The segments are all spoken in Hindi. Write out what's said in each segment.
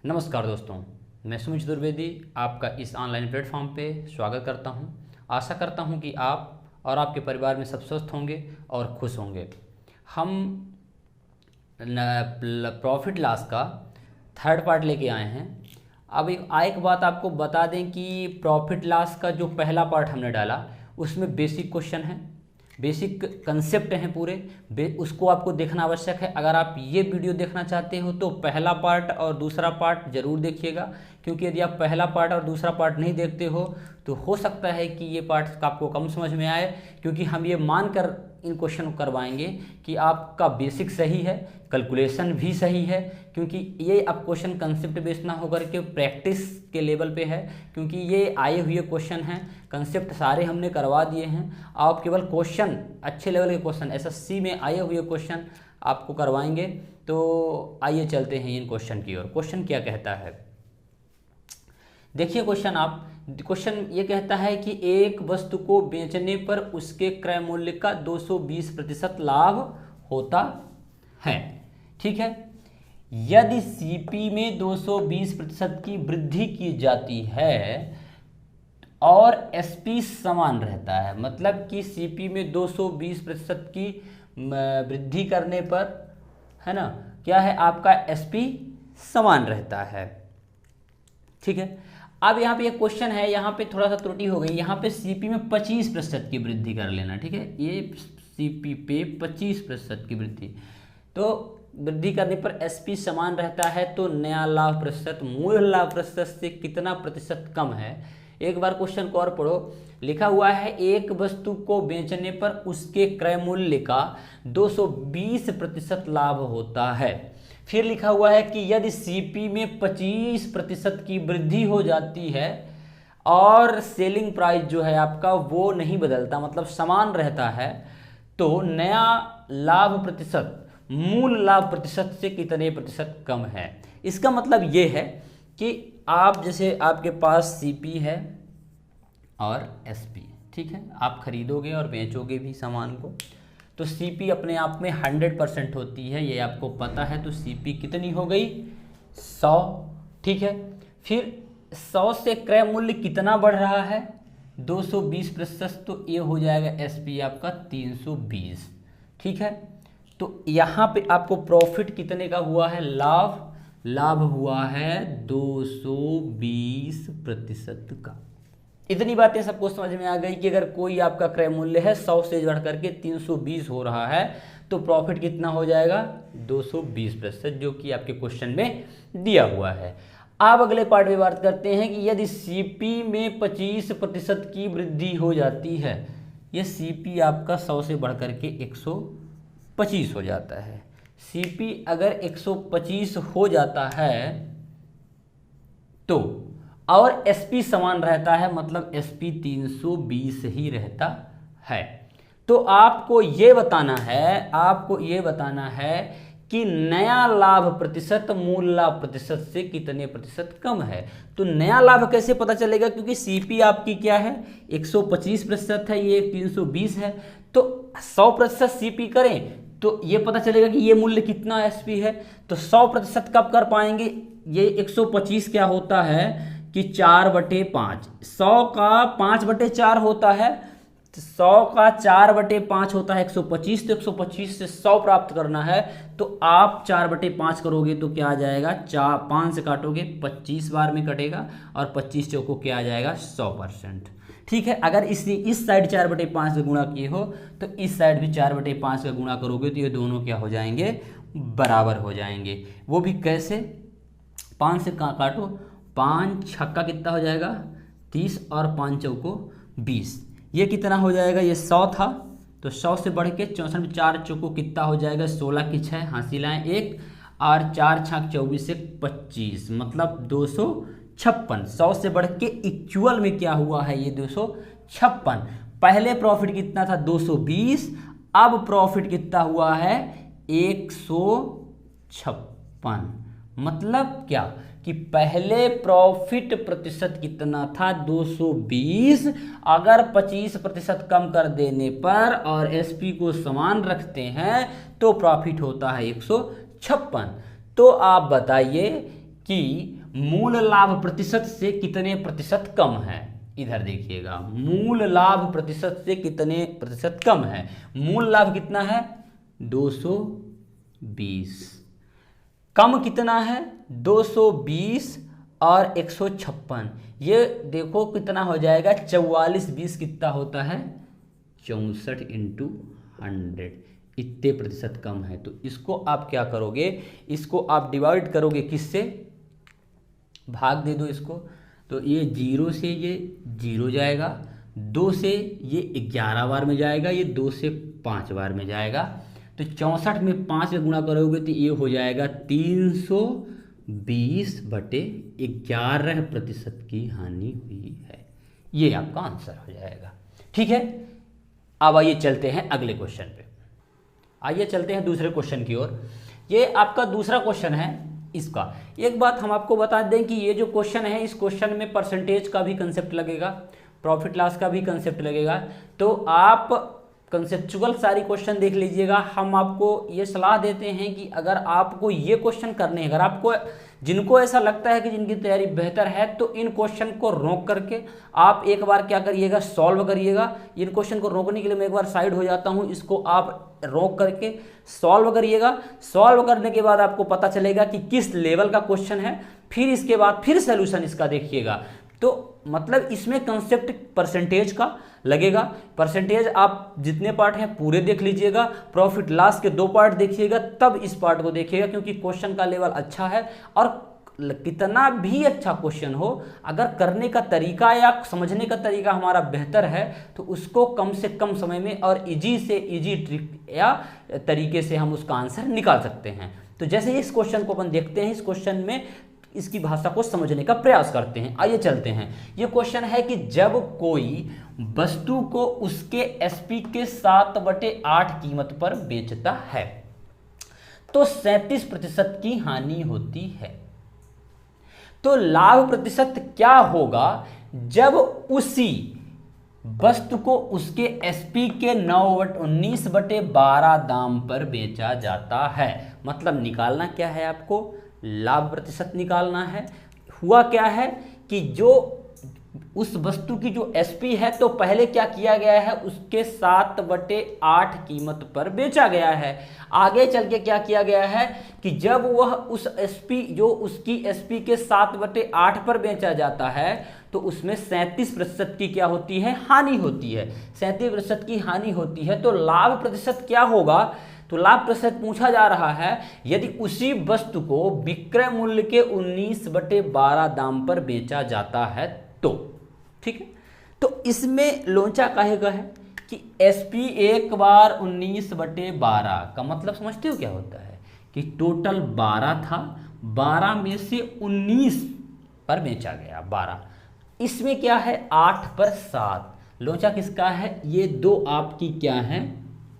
नमस्कार दोस्तों, मैं सुमित चतुर्वेदी आपका इस ऑनलाइन प्लेटफॉर्म पे स्वागत करता हूं। आशा करता हूं कि आप और आपके परिवार में सब स्वस्थ होंगे और खुश होंगे। हम प्रॉफिट लॉस का थर्ड पार्ट लेके आए हैं। अब एक बात आपको बता दें कि प्रॉफिट लॉस का जो पहला पार्ट हमने डाला उसमें बेसिक क्वेश्चन है, बेसिक कंसेप्ट हैं पूरे, उसको आपको देखना आवश्यक है। अगर आप ये वीडियो देखना चाहते हो तो पहला पार्ट और दूसरा पार्ट ज़रूर देखिएगा, क्योंकि यदि आप पहला पार्ट और दूसरा पार्ट नहीं देखते हो तो हो सकता है कि ये पार्ट आपको कम समझ में आए, क्योंकि हम ये मानकर इन क्वेश्चन को करवाएंगे कि आपका बेसिक सही है, कैलकुलेशन भी सही है, क्योंकि ये अब क्वेश्चन कंसेप्ट बेस्ड ना होकर के प्रैक्टिस के लेवल पे है, क्योंकि ये आए हुए क्वेश्चन हैं। कंसेप्ट सारे हमने करवा दिए हैं, आप केवल क्वेश्चन अच्छे लेवल के क्वेश्चन एसएससी में आए हुए क्वेश्चन आपको करवाएंगे। तो आइए चलते हैं इन क्वेश्चन की ओर। क्वेश्चन क्या कहता है, देखिए क्वेश्चन ये कहता है कि एक वस्तु को बेचने पर उसके क्रय मूल्य का 220% लाभ होता है। ठीक है, यदि सीपी में 220% की वृद्धि की जाती है और एसपी समान रहता है, मतलब कि सीपी में 220% की वृद्धि करने पर, है ना, क्या है, आपका एसपी समान रहता है। ठीक है, अब यहाँ पे एक क्वेश्चन है, यहाँ पे थोड़ा सा त्रुटि हो गई, यहाँ पे सीपी में 25% की वृद्धि कर लेना। ठीक है, ये सीपी पे 25% की वृद्धि, तो वृद्धि करने पर एसपी समान रहता है, तो नया लाभ प्रतिशत मूल लाभ प्रतिशत से कितना प्रतिशत कम है। एक बार क्वेश्चन को और पढ़ो। लिखा हुआ है एक वस्तु को बेचने पर उसके क्रय मूल्य का 220% लाभ होता है। फिर लिखा हुआ है कि यदि सीपी में 25% की वृद्धि हो जाती है और सेलिंग प्राइस जो है आपका वो नहीं बदलता, मतलब समान रहता है, तो नया लाभ प्रतिशत मूल लाभ प्रतिशत से कितने प्रतिशत कम है। इसका मतलब ये है कि आप जैसे आपके पास सीपी है और एसपी, ठीक है, आप खरीदोगे और बेचोगे भी सामान को, तो सीपी अपने आप में 100% होती है, ये आपको पता है। तो सीपी कितनी हो गई, 100। ठीक है, फिर 100 से क्रय मूल्य कितना बढ़ रहा है, 220%, तो ये हो जाएगा एसपी आपका 320। ठीक है, तो यहाँ पे आपको प्रॉफिट कितने का हुआ है, लाभ हुआ है 220% का। इतनी बातें सबको समझ में आ गई कि अगर कोई आपका क्रय मूल्य है 100 से बढ़ करके 320 हो रहा है तो प्रॉफिट कितना हो जाएगा, 220%, जो कि आपके क्वेश्चन में दिया हुआ है। अब अगले पार्ट में बात करते हैं कि यदि सीपी में 25% की वृद्धि हो जाती है, ये सीपी आपका 100 से बढ़ करके 125 हो जाता है। सीपी अगर 125 हो जाता है तो और एसपी समान रहता है, मतलब एसपी 320 ही रहता है, तो आपको ये बताना है कि नया लाभ प्रतिशत मूल लाभ प्रतिशत से कितने प्रतिशत कम है। तो नया लाभ कैसे पता चलेगा, क्योंकि सीपी आपकी क्या है, 125% है, ये 320 है, तो 100% सीपी करें तो ये पता चलेगा कि ये मूल्य कितना एसपी है। तो 100% कब कर पाएंगे, ये 125 क्या होता है कि 4/5, 100 का 5/4 होता है, 100 का 4/5 होता है 125, तो 125 से 100 प्राप्त करना है, तो आप 4/5 करोगे तो क्या आ जाएगा, 5 से काटोगे 25 बार में कटेगा, और 25 चौको क्या आ जाएगा, 100%। ठीक है, अगर इस साइड 4/5 से गुणा किए हो तो इस साइड भी 4/5 का गुणा करोगे तो ये दोनों क्या हो जाएंगे, बराबर हो जाएंगे। वो भी कैसे, 5 से काटो, 5 छक्का कितना हो जाएगा, 30, और 5 चौको 20, ये कितना हो जाएगा, ये 100 था, तो 100 से बढ़ के 64 में 4 चौको कितना हो जाएगा, 16 की 6 हासिल आए 1, और 4 छाक 24 से 25, मतलब 256। 100 से बढ़ के इक्वल में क्या हुआ है, ये 256। पहले प्रॉफिट कितना था, 220, अब प्रॉफिट कितना हुआ है, 156। मतलब क्या कि पहले प्रॉफिट प्रतिशत कितना था, 220, अगर 25% कम कर देने पर और एसपी को समान रखते हैं तो प्रॉफिट होता है 156। तो आप बताइए कि मूल लाभ प्रतिशत से कितने प्रतिशत कम है। इधर देखिएगा, मूल लाभ प्रतिशत से कितने प्रतिशत कम है। मूल लाभ कितना है 220, कम कितना है 220 और 156, ये देखो कितना हो जाएगा 44, 20 कितना होता है 64 × 100, इतने प्रतिशत कम है। तो इसको आप क्या करोगे, इसको आप डिवाइड करोगे किससे, भाग दे दो इसको, तो ये 0 से ये 0 जाएगा, 2 से ये 11 बार में जाएगा, ये 2 से 5 बार में जाएगा, तो 64 में 5 से गुणा करोगे तो ये हो जाएगा 320/11% की हानि हुई है। ये आपका आंसर हो जाएगा। ठीक है, अब आइए चलते हैं अगले क्वेश्चन पे। आइए चलते हैं दूसरे क्वेश्चन की ओर। ये आपका दूसरा क्वेश्चन है। इसका एक बात हम आपको बता दें कि ये जो क्वेश्चन है, इस क्वेश्चन में परसेंटेज का भी कंसेप्ट लगेगा, प्रॉफिट लॉस का भी कंसेप्ट लगेगा। तो आप कंसेप्चुअल सारी क्वेश्चन देख लीजिएगा। हम आपको ये सलाह देते हैं कि अगर आपको ये क्वेश्चन करने हैं, अगर आपको जिनको ऐसा लगता है कि जिनकी तैयारी बेहतर है, तो इन क्वेश्चन को रोक करके आप एक बार क्या करिएगा, सॉल्व करिएगा। इन क्वेश्चन को रोकने के लिए मैं एक बार साइड हो जाता हूं, इसको आप रोक करके सॉल्व करिएगा। सॉल्व करने के बाद आपको पता चलेगा कि किस लेवल का क्वेश्चन है, फिर इसके बाद फिर सोल्यूशन इसका देखिएगा। तो मतलब इसमें कंसेप्ट परसेंटेज का लगेगा। परसेंटेज आप जितने पार्ट हैं पूरे देख लीजिएगा, प्रॉफिट लॉस के 2 पार्ट देखिएगा, तब इस पार्ट को देखिएगा, क्योंकि क्वेश्चन का लेवल अच्छा है। और कितना भी अच्छा क्वेश्चन हो, अगर करने का तरीका या समझने का तरीका हमारा बेहतर है, तो उसको कम से कम समय में और इजी से इजी ट्रिक या तरीके से हम उसका आंसर निकाल सकते हैं। तो जैसे इस क्वेश्चन को अपन देखते हैं, इस क्वेश्चन में इसकी भाषा को समझने का प्रयास करते हैं। आइए चलते हैं। ये क्वेश्चन है कि जब कोई वस्तु को उसके एसपी के 7/8 कीमत पर बेचता है तो 37% की हानि होती है। तो लाभ प्रतिशत क्या होगा जब उसी वस्तु को उसके एसपी के 19/12 दाम पर बेचा जाता है। मतलब निकालना क्या है, आपको लाभ प्रतिशत निकालना है। हुआ क्या है कि जो उस वस्तु की जो एसपी है, तो पहले क्या किया गया है, उसके 7/8 कीमत पर बेचा गया है। आगे चल के क्या किया गया है कि जब वह उस एसपी जो उसकी एसपी के 7/8 पर बेचा जाता है, तो उसमें 37% की क्या होती है, हानि होती है। 37% की हानि होती है। तो लाभ प्रतिशत क्या होगा, तो लाभ प्रतिशत पूछा जा रहा है यदि उसी वस्तु को विक्रय मूल्य के 19/12 दाम पर बेचा जाता है तो। ठीक है, तो इसमें लोचा काहे का है कि एसपी एक बार 19/12 का मतलब समझते हो क्या होता है कि टोटल 12 था, 12 में से 19 पर बेचा गया 12। इसमें क्या है 8 पर 7, लोचा किसका है, ये दो आपकी क्या है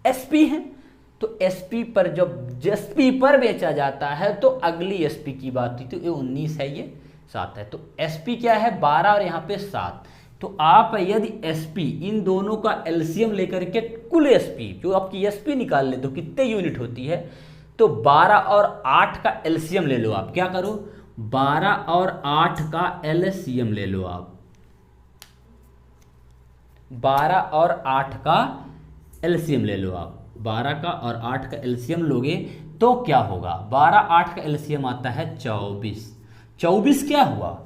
एसपी है। तो एसपी पर जब एसपी पर बेचा जाता है तो अगली एसपी की बात हुई, तो ये 19 है, ये 7 है। तो एसपी क्या है 12 और यहाँ पे 7। तो आप यदि एसपी इन दोनों का एलसीएम लेकर के कुल एसपी जो आपकी एसपी निकाल ले तो कितने यूनिट होती है, तो 12 और 8 का एलसीएम ले लो। आप क्या करो, 12 और 8 का एलसीएम ले लो। आप 12 और 8 का एलसीएम ले लो। आप 12 का और 8 का एलसीएम लोगे तो क्या होगा, 12 8 का एलसीएम आता है 24। 24 क्या हुआ,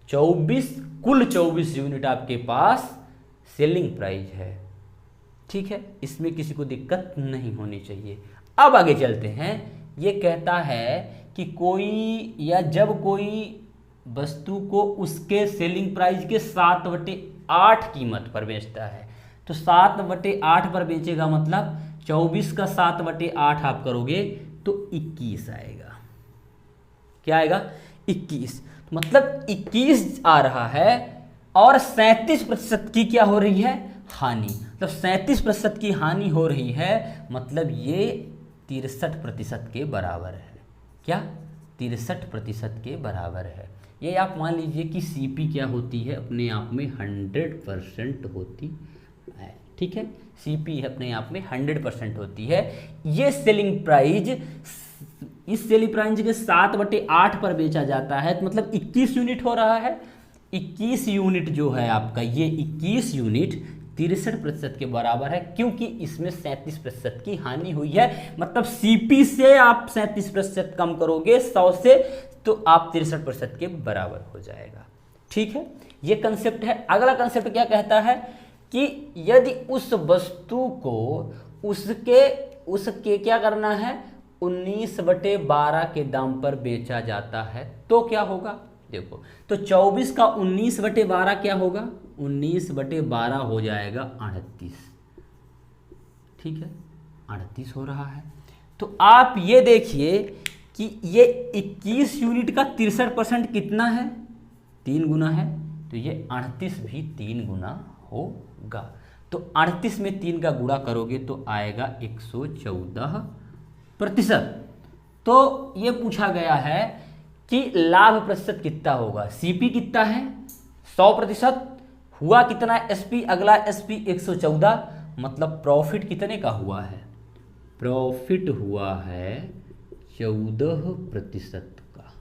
24 कुल 24 यूनिट आपके पास सेलिंग प्राइस है। ठीक है, इसमें किसी को दिक्कत नहीं होनी चाहिए। अब आगे चलते हैं। ये कहता है कि कोई या जब कोई वस्तु को उसके सेलिंग प्राइस के 7/8 कीमत पर बेचता है, तो 7/8 पर बेचेगा मतलब 24 का 7/8 आप करोगे तो 21 आएगा। क्या आएगा 21। तो मतलब 21 आ रहा है और 37% की क्या हो रही है, हानि। मतलब 37% की हानि हो रही है, मतलब ये 63% के बराबर है। क्या 63% के बराबर है। ये आप मान लीजिए कि सीपी क्या होती है, अपने आप में 100% होती है। ठीक है, सीपी अपने आप में 100% होती है। ये सेलिंग प्राइस इस सेली प्राइस के 7/8 पर बेचा जाता है, तो मतलब 21 यूनिट हो रहा है। 21 यूनिट जो है आपका, ये 21 यूनिट 63% के बराबर है, क्योंकि इसमें 37% की हानि हुई है। मतलब सीपी से आप 37% कम करोगे 100 से, तो आप 63% के बराबर हो जाएगा। ठीक है, ये कंसेप्ट है। अगला कंसेप्ट क्या कहता है कि यदि उस वस्तु को उसके क्या करना है, 19/12 के दाम पर बेचा जाता है, तो क्या होगा। देखो, तो 24 का 19/12 क्या होगा, 19/12 हो जाएगा 38। ठीक है, 38 हो रहा है। तो आप ये देखिए कि ये 21 यूनिट का 63% कितना है, 3 गुना है, तो ये 38 भी 3 गुना होगा। तो 38 में 3 का गुणा करोगे तो आएगा 114%। तो ये पूछा गया है कि लाभ प्रतिशत कितना होगा। सीपी कितना है, 100%। हुआ कितना एसपी, अगला एसपी 114, मतलब प्रॉफिट कितने का हुआ है, प्रॉफिट हुआ है 14% का।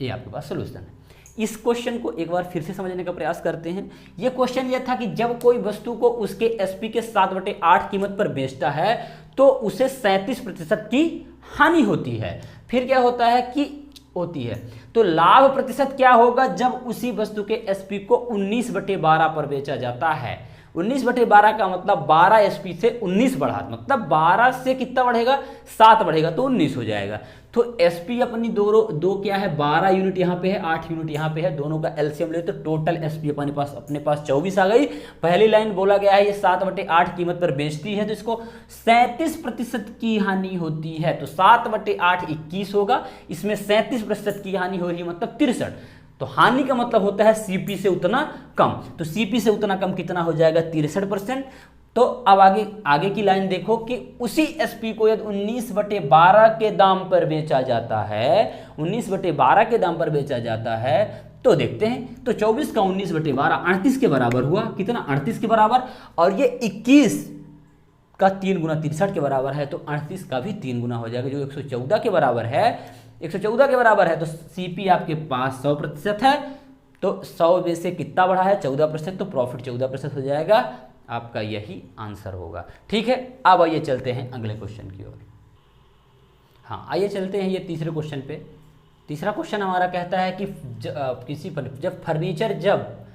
ये आपके पास सोल्यूशन है। इस क्वेश्चन को एक बार फिर से समझने का प्रयास करते हैं। यह क्वेश्चन यह था कि जब कोई वस्तु को उसके एसपी के 7/8 कीमत पर बेचता है तो उसे 37% की हानि होती है। फिर क्या होता है कि होती है, तो लाभ प्रतिशत क्या होगा जब उसी वस्तु के एसपी को 19/12 पर बेचा जाता है। 19/12 का मतलब 12 एसपी से 19 बढ़ा, मतलब 12 से कितना बढ़ेगा, 7 बढ़ेगा, तो 19 हो जाएगा। तो एसपी अपनी दो क्या है, 12 यूनिट यहाँ पे है, 8 यूनिट यहाँ पे है, दोनों का एलसीएम ले तो टोटल एसपी अपने पास 24 आ गई। पहली लाइन बोला गया है ये 7/8 कीमत पर बेचती है, तो इसको 37% की हानि होती है। तो 7/8 21 होगा, इसमें 37% की हानि हो रही है, मतलब 63। तो हानि का मतलब होता है सीपी से उतना कम, तो सीपी से उतना कम कितना हो जाएगा, 63%। तो अब आगे की लाइन देखो कि उसी एसपी को यदि 19/12 के दाम पर बेचा जाता है, 19/12 के दाम पर बेचा जाता है, तो देखते हैं। तो 24 का 19/12 38 के बराबर हुआ, कितना, 38 के बराबर। और ये 21 का 3 गुना 63 के बराबर है, तो 38 का भी 3 गुना हो जाएगा, जो 114 के बराबर है। 114 के बराबर है, तो सीपी आपके पास 100% है, तो 100 में से कितना बढ़ा है, 14%, तो प्रॉफिट 14% हो जाएगा। आपका यही आंसर होगा। ठीक है, अब आइए चलते हैं अगले क्वेश्चन की ओर। हाँ, आइए चलते हैं ये तीसरे क्वेश्चन पे। तीसरा क्वेश्चन हमारा कहता है कि जब फर्नीचर जब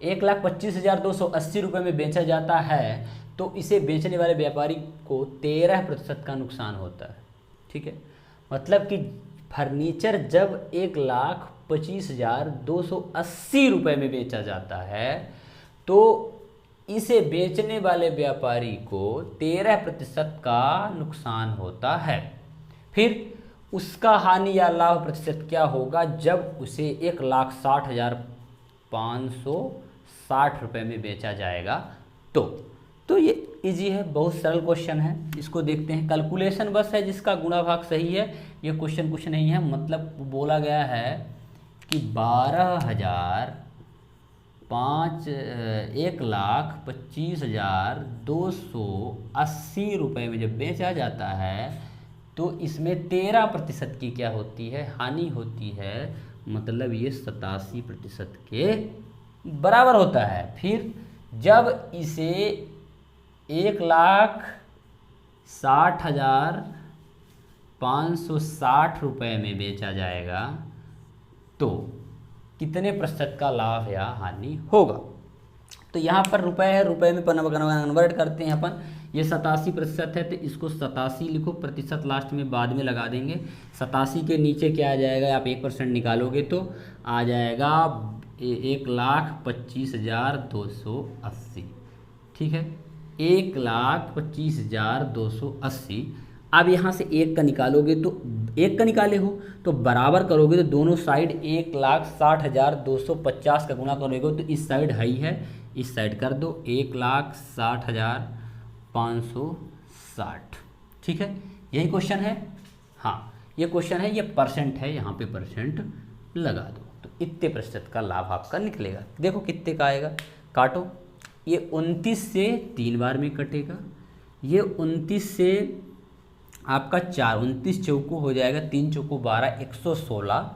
1,25,280 रुपये में बेचा जाता है तो इसे बेचने वाले व्यापारी को 13% का नुकसान होता है। ठीक है, मतलब कि फर्नीचर जब 1,25,280 रुपये में बेचा जाता है तो इसे बेचने वाले व्यापारी को 13% का नुकसान होता है। फिर उसका हानि या लाभ प्रतिशत क्या होगा जब उसे 1,60,560 रुपये में बेचा जाएगा। तो ये इजी है, बहुत सरल क्वेश्चन है। इसको देखते हैं, कैलकुलेशन बस है जिसका गुणा भाग सही है। ये क्वेश्चन कुछ नहीं है, मतलब बोला गया है कि 1,25,280 रुपये में जब बेचा जाता है तो इसमें 13% की क्या होती है, हानि होती है, मतलब ये 87% के बराबर होता है। फिर जब इसे 1,60,560 रुपये में बेचा जाएगा तो कितने प्रतिशत का लाभ या हानि होगा। तो यहाँ पर रुपए है, रुपए में कन्वर्ट करते हैं अपन। ये 87% है, तो इसको 87 लिखो, प्रतिशत लास्ट में बाद में लगा देंगे। 87 के नीचे क्या आ जाएगा, आप 1% निकालोगे तो आ जाएगा 1,25,280। ठीक है, 1,25,280। अब यहाँ से 1 का निकालोगे तो 1 का निकाले हो तो बराबर करोगे तो दोनों साइड 1,60,250 का गुणा करोगे तो इस साइड हाई है, इस साइड कर दो 1,60,560। ठीक है, यही क्वेश्चन है। हाँ, ये क्वेश्चन है, ये परसेंट है, यहाँ पे परसेंट लगा दो तो इतने प्रतिशत का लाभ आपका निकलेगा। देखो कितने का आएगा, काटो। ये 29 से 3 बार में कटेगा, ये 29 से आपका 4 29 चौको हो जाएगा, 3 चौको 12, 116।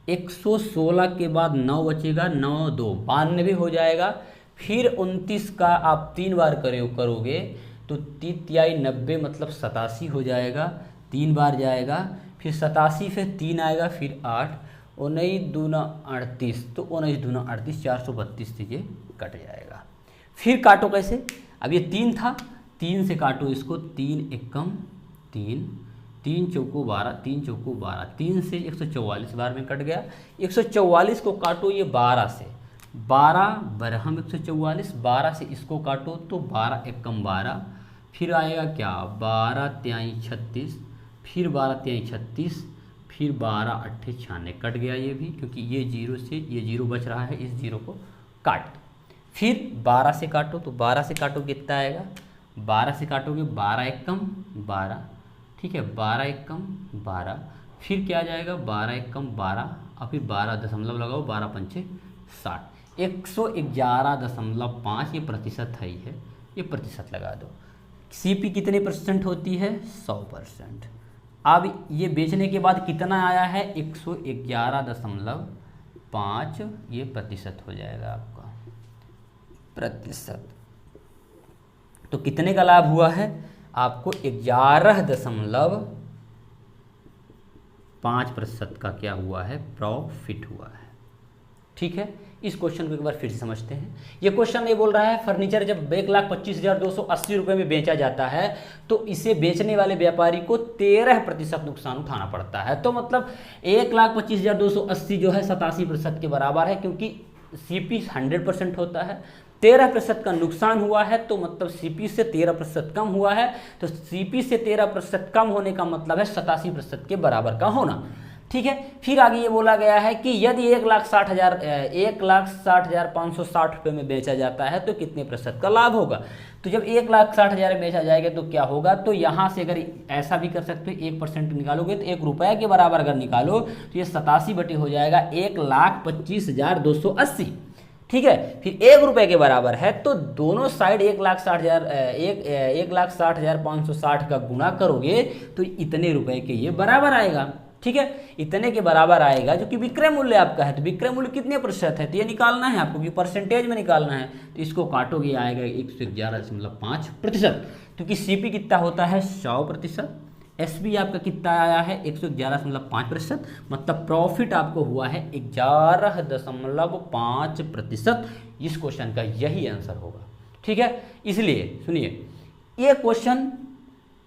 116 के बाद 9 बचेगा, 9 2 92 हो जाएगा। फिर 29 का आप 3 बार करोगे तो 3 तिहाई 90 मतलब 87 हो जाएगा, 3 बार जाएगा। फिर 87 फिर 3 आएगा, फिर 8, 19 दूना 38, तो 19 दूना 38, 432 दीजिए, कट जाएगा। फिर काटो कैसे, अब ये 3 था, 3 से काटो इसको, 3 एकम 3, 3 चौको 12, 3 चौको 12, 3 से 144 बार में कट गया। 144 को काटो ये 12 से, 12 बरहम 144, 12 से इसको काटो तो 12 एकम 12, फिर आएगा क्या 12 तिहाई 36, फिर 12 तिहाई 36, फिर 12 अट्ठे 96, कट गया ये भी, क्योंकि ये 0 से ये 0 बच रहा है, इस 0 को काट। फिर 12 से काटो, तो 12 से काटो कितना आएगा, 12 से काटोगे 12 एकम 12, ठीक है, 12 एकम 12, फिर क्या जाएगा 12 एकम 12, और फिर 12 दशमलव लगाओ, 12 पंचे 60, 111.5 ये प्रतिशत है ही है, ये प्रतिशत लगा दो। सीपी कितने % होती है, 100%। अब ये बेचने के बाद कितना आया है, 111.5, ये प्रतिशत हो जाएगा आपका प्रतिशत। तो कितने का लाभ हुआ है आपको, 11.5% का क्या हुआ है, प्रॉफिट हुआ है। ठीक है, इस क्वेश्चन को एक बार फिर से समझते हैं। ये क्वेश्चन ये बोल रहा है फर्नीचर जब 1,25,280 रुपये में बेचा जाता है तो इसे बेचने वाले व्यापारी को 13% नुकसान उठाना पड़ता है। तो मतलब 1,25,280 जो है 87% के बराबर है, क्योंकि सीपी 100% होता है। 13% का नुकसान हुआ है तो मतलब सीपी से 13% कम हुआ है, तो सीपी से 13% कम होने का मतलब है 87% के बराबर का होना। ठीक है, फिर आगे ये बोला गया है कि यदि 1,60,560 रुपये में बेचा जाता है तो कितने % का लाभ होगा। तो जब 1,60,000 में बेचा जाएगा तो क्या होगा, तो यहाँ से अगर ऐसा भी कर सकते हो 1% निकालोगे तो 1 रुपये के बराबर अगर निकालो तो ये 87 बटे हो जाएगा 1,25,280। ठीक है, फिर 1 रुपये के बराबर है तो दोनों साइड 1,60,560 का गुणा करोगे तो इतने रुपए के ये बराबर आएगा। ठीक है, इतने के बराबर आएगा जो कि विक्रय मूल्य आपका है। तो विक्रय मूल्य कितने % है, तो ये निकालना है आपको, कि परसेंटेज में निकालना है। तो इसको काटोगे आएगा 111.5%, क्योंकि सीपी कितना होता है 100%, एसपी आपका कितना आया है 111.5%, मतलब प्रॉफिट आपको हुआ है 11.5%। इस क्वेश्चन का यही आंसर होगा। ठीक है, इसलिए सुनिए, ये क्वेश्चन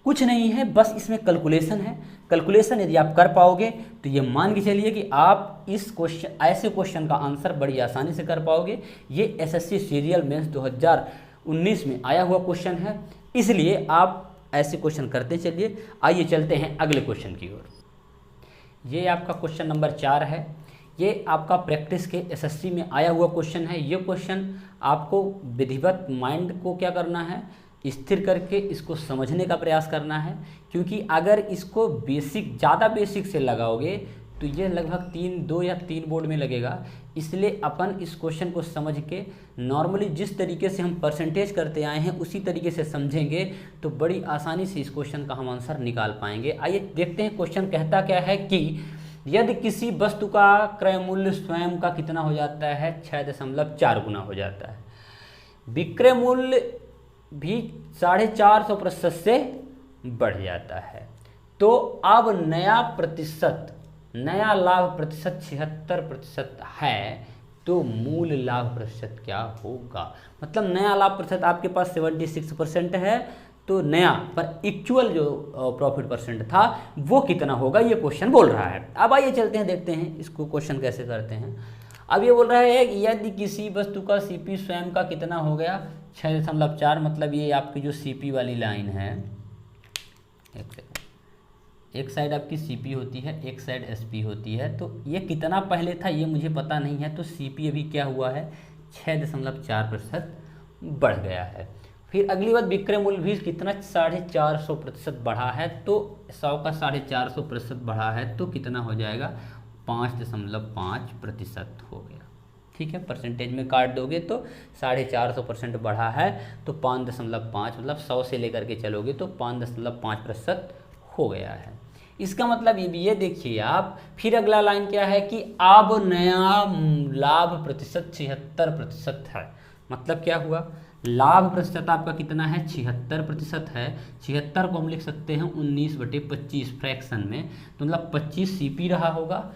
कुछ नहीं है, बस इसमें कैलकुलेशन है। कैलकुलेशन यदि आप कर पाओगे तो ये मान के चलिए कि आप इस क्वेश्चन, ऐसे क्वेश्चन का आंसर बड़ी आसानी से कर पाओगे। ये एसएससी सीरियल मेंस 2019 में आया हुआ क्वेश्चन है, इसलिए आप ऐसे क्वेश्चन करते चलिए। आइए चलते हैं अगले क्वेश्चन की ओर। ये आपका क्वेश्चन नंबर 4 है। ये आपका प्रैक्टिस के एसएससी में आया हुआ क्वेश्चन है। ये क्वेश्चन आपको विधिवत माइंड को क्या करना है, स्थिर करके इसको समझने का प्रयास करना है, क्योंकि अगर इसको बेसिक, ज़्यादा बेसिक से लगाओगे तो ये लगभग 2 या 3 बोर्ड में लगेगा। इसलिए अपन इस क्वेश्चन को समझ के नॉर्मली जिस तरीके से हम परसेंटेज करते आए हैं उसी तरीके से समझेंगे तो बड़ी आसानी से इस क्वेश्चन का हम आंसर निकाल पाएंगे। आइए देखते हैं क्वेश्चन कहता क्या है कि यदि किसी वस्तु का क्रय मूल्य स्वयं का कितना हो जाता है, 6.4 गुना हो जाता है, विक्रय मूल्य भी 450% से बढ़ जाता है, तो अब नया लाभ प्रतिशत 76% है, तो मूल लाभ प्रतिशत क्या होगा। मतलब नया लाभ प्रतिशत आपके पास 76% है, तो नया पर एक्चुअल जो प्रॉफिट % था वो कितना होगा, ये क्वेश्चन बोल रहा है। अब आइए चलते हैं, देखते हैं इसको क्वेश्चन कैसे करते हैं। अब ये बोल रहा है कि यदि किसी वस्तु का सीपी स्वयं का कितना हो गया 6.4, मतलब ये आपकी जो सीपी वाली लाइन है, एक साइड आपकी सीपी होती है, एक साइड एसपी होती है, तो ये कितना पहले था ये मुझे पता नहीं है, तो सीपी अभी क्या हुआ है 6.4% बढ़ गया है। फिर अगली बात, विक्रय मूल्य भी कितना 450% बढ़ा है, तो 100 का 450% बढ़ा है तो कितना हो जाएगा 5.5% हो गया। ठीक है, परसेंटेज में काट दोगे तो 450% बढ़ा है तो 5.5, मतलब 100 से लेकर के चलोगे तो 5.5% हो गया है। इसका मतलब ये देखिए आप, फिर अगला लाइन क्या है कि अब नया लाभ प्रतिशत 76% है। मतलब क्या हुआ, लाभ प्रतिशत आपका कितना है, 76% है। 76 को हम लिख सकते हैं 19/25 फ्रैक्शन में, तो मतलब 25 सीपी रहा होगा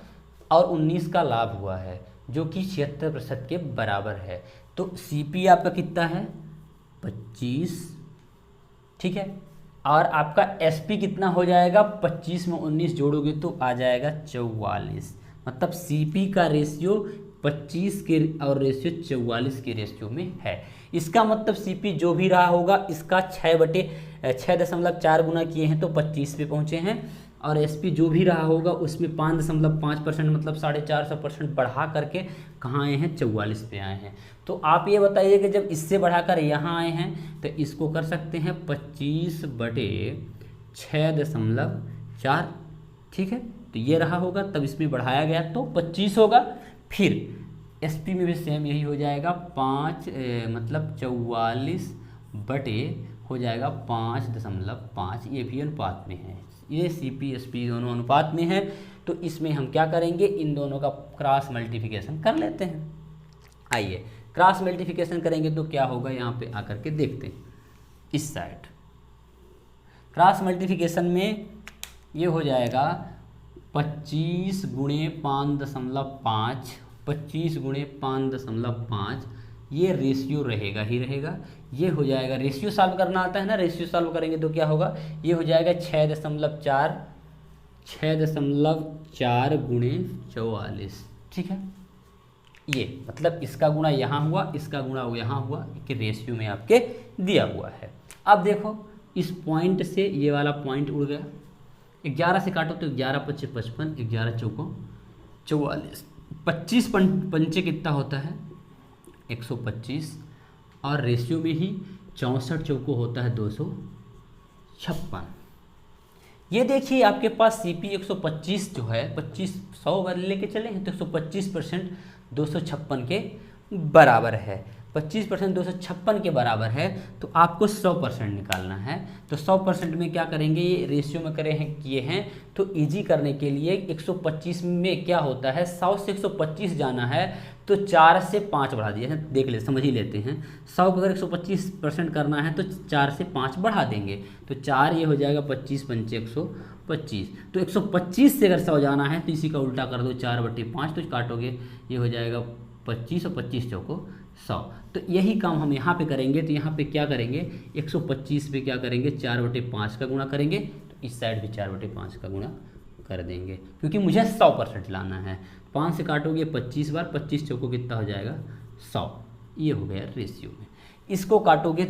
और 19 का लाभ हुआ है जो कि 76% के बराबर है। तो सीपी आपका कितना है, 25, ठीक है। और आपका एसपी कितना हो जाएगा, 25 में 19 जोड़ोगे तो आ जाएगा 44। मतलब सीपी का रेशियो 25 के और रेशियो 44 के रेशियो में है। इसका मतलब सीपी जो भी रहा होगा इसका 6.4 गुना किए हैं तो 25 पे पहुँचे हैं, और एसपी जो भी रहा होगा उसमें 5.5% मतलब 450% बढ़ा करके कहाँ आए हैं, 44 पे आए हैं। तो आप ये बताइए कि जब इससे बढ़ाकर यहाँ आए हैं तो इसको कर सकते हैं 25/6.4, ठीक है। तो ये रहा होगा, तब इसमें बढ़ाया गया तो 25 होगा। फिर एसपी में भी सेम यही हो जाएगा, 5 मतलब 44 बटे हो जाएगा 5.5, ये भी अनुपात में है, ये सीपी एसपी दोनों अनुपात में है। तो इसमें हम क्या करेंगे, इन दोनों का क्रॉस मल्टीप्लिकेशन कर लेते हैं। आइए क्रॉस मल्टीप्लिकेशन करेंगे तो क्या होगा, यहाँ पे आकर के देखते हैं। इस साइड क्रॉस मल्टीप्लिकेशन में ये हो जाएगा 25 गुणे 5.5, 25 गुणे 5.5, ये रेशियो रहेगा ही रहेगा। ये हो जाएगा, रेशियो सॉल्व करना आता है ना, रेशियो सॉल्व करेंगे तो क्या होगा, ये हो जाएगा 6.4 गुणे 44, ठीक है। ये मतलब इसका गुणा यहाँ हुआ, इसका गुणा यहाँ हुआ, कि रेशियो में आपके दिया हुआ है। अब देखो इस पॉइंट से ये वाला पॉइंट उड़ गया, 11 से काटो तो 11×5 = 55, 11×4 = 44, 25 पंचे कितना होता है, 125, और रेशियो में ही 64 चौको होता है 256। ये देखिए आपके पास सीपी 125 जो है, 25 100 बार लेके चले हैं तो 125% 256 के बराबर है। 25% 256 के बराबर है तो आपको 100% निकालना है। तो 100% में क्या करेंगे, ये रेशियो में किए हैं तो इजी करने के लिए 125 में क्या होता है, 100 से 125 जाना है तो 4 से 5 बढ़ा दिया है। देख ले, समझ ही लेते हैं। 100 को अगर 125% करना है तो 4 से 5 बढ़ा देंगे तो 4, ये हो जाएगा 25 पंचे 125। तो 125 से अगर 100 जाना है तो इसी का उल्टा कर दो, 4/5, तो काटोगे ये हो जाएगा 25 और 25 चौको 100। तो यही काम हम यहाँ पे करेंगे। तो यहाँ पे क्या करेंगे, 125 पे क्या करेंगे, 4/5 का गुणा करेंगे, तो इस साइड भी 4/5 का गुणा कर देंगे क्योंकि मुझे 100% लाना है। 5 से काटोगे 25 बार, 25 चौको कितना हो जाएगा, 100। ये हो गया रेशियो में। इसको काटोगे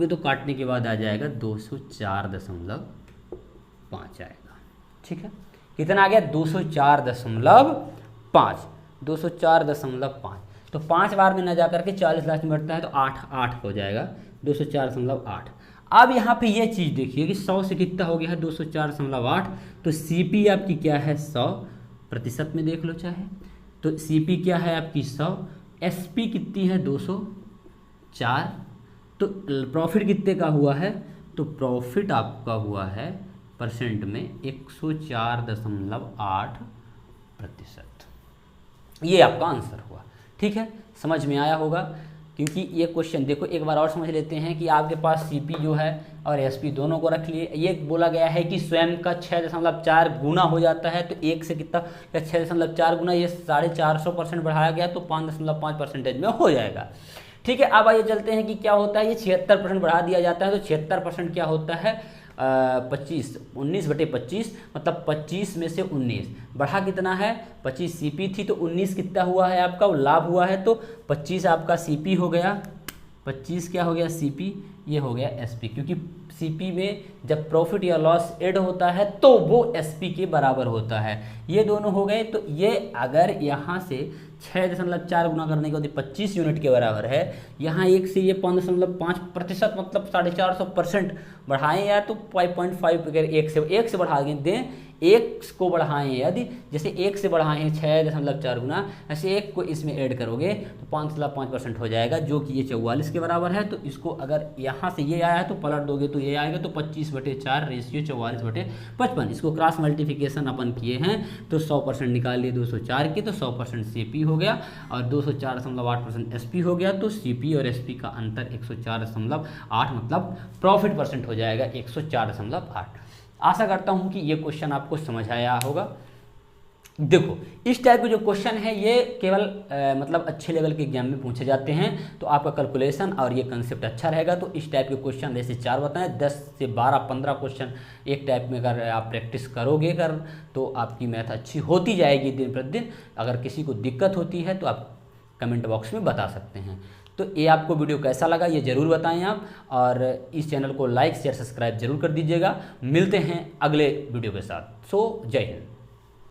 तो काटने के बाद आ जाएगा 204.5 आएगा, ठीक है। कितना आ गया, 204.5, 204.5। तो 5 बार में न जा करके 40 लास्ट में बढ़ता है तो 8 हो जाएगा, 204.8। अब यहाँ पे ये चीज़ देखिए कि 100 से कितना हो गया है, 204.8। तो सीपी आपकी क्या है, 100% में देख लो चाहे तो सीपी क्या है आपकी 100, एसपी कितनी है 204। तो प्रॉफिट कितने का हुआ है, तो प्रॉफिट आपका हुआ है परसेंट में 104.8%। ये आपका आंसर हुआ, ठीक है। समझ में आया होगा, क्योंकि ये क्वेश्चन देखो एक बार और समझ लेते हैं कि आपके पास सीपी जो है और एसपी दोनों को रख लिए। ये बोला गया है कि स्वयं का 6.4 गुना हो जाता है तो एक से कितना, 6.4 गुना, ये 450% बढ़ाया गया तो 5.5% में हो जाएगा, ठीक है। अब आइए चलते हैं कि क्या होता है, ये 76% बढ़ा दिया जाता है तो 76% क्या होता है, 19/25, मतलब 25 में से 19 बढ़ा कितना है, 25 सीपी थी तो 19 कितना हुआ है आपका, वो लाभ हुआ है तो 25 आपका सीपी हो गया, 25 क्या हो गया सीपी, ये हो गया एसपी। क्योंकि सीपी में जब प्रॉफिट या लॉस ऐड होता है तो वो एसपी के बराबर होता है। ये दोनों हो गए। तो ये अगर यहाँ से 6.4 गुना करने के बाद 25 यूनिट के बराबर है, यहाँ एक से ये 5.5% मतलब 450% बढ़ाएं या तो 5.5 अगर एक से बढ़ा दें, एक को बढ़ाएं यदि, जैसे एक से बढ़ाएं हैं 6.4 गुना, ऐसे एक को इसमें ऐड करोगे तो 5.5% हो जाएगा जो कि ये 44 के बराबर है। तो इसको अगर यहाँ से ये आया है तो पलट दोगे तो ये आएगा तो 25 20/4 रेशियो 44/55। इसको क्रॉस मल्टीप्लिकेशन अपन किए हैं तो 100% निकाल लिए 204 की, तो 100% CP हो गया और 204.8% SP हो गया। तो CP और SP का अंतर 104.8 मतलब प्रॉफिट परसेंट हो जाएगा 104.8। आशा करता हूँ कि ये क्वेश्चन आपको समझ आया होगा। देखो इस टाइप के जो क्वेश्चन है ये केवल मतलब अच्छे लेवल के एग्जाम में पूछे जाते हैं, तो आपका कैलकुलेशन और ये कंसेप्ट अच्छा रहेगा। तो इस टाइप के क्वेश्चन जैसे 4 बताएं, 10 से 12-15 क्वेश्चन एक टाइप में अगर आप प्रैक्टिस करोगे तो आपकी मैथ अच्छी होती जाएगी दिन प्रतिदिन। अगर किसी को दिक्कत होती है तो आप कमेंट बॉक्स में बता सकते हैं। तो ये आपको वीडियो कैसा लगा ये ज़रूर बताएं आप, और इस चैनल को लाइक शेयर सब्सक्राइब जरूर कर दीजिएगा। मिलते हैं अगले वीडियो के साथ। जय हिंद।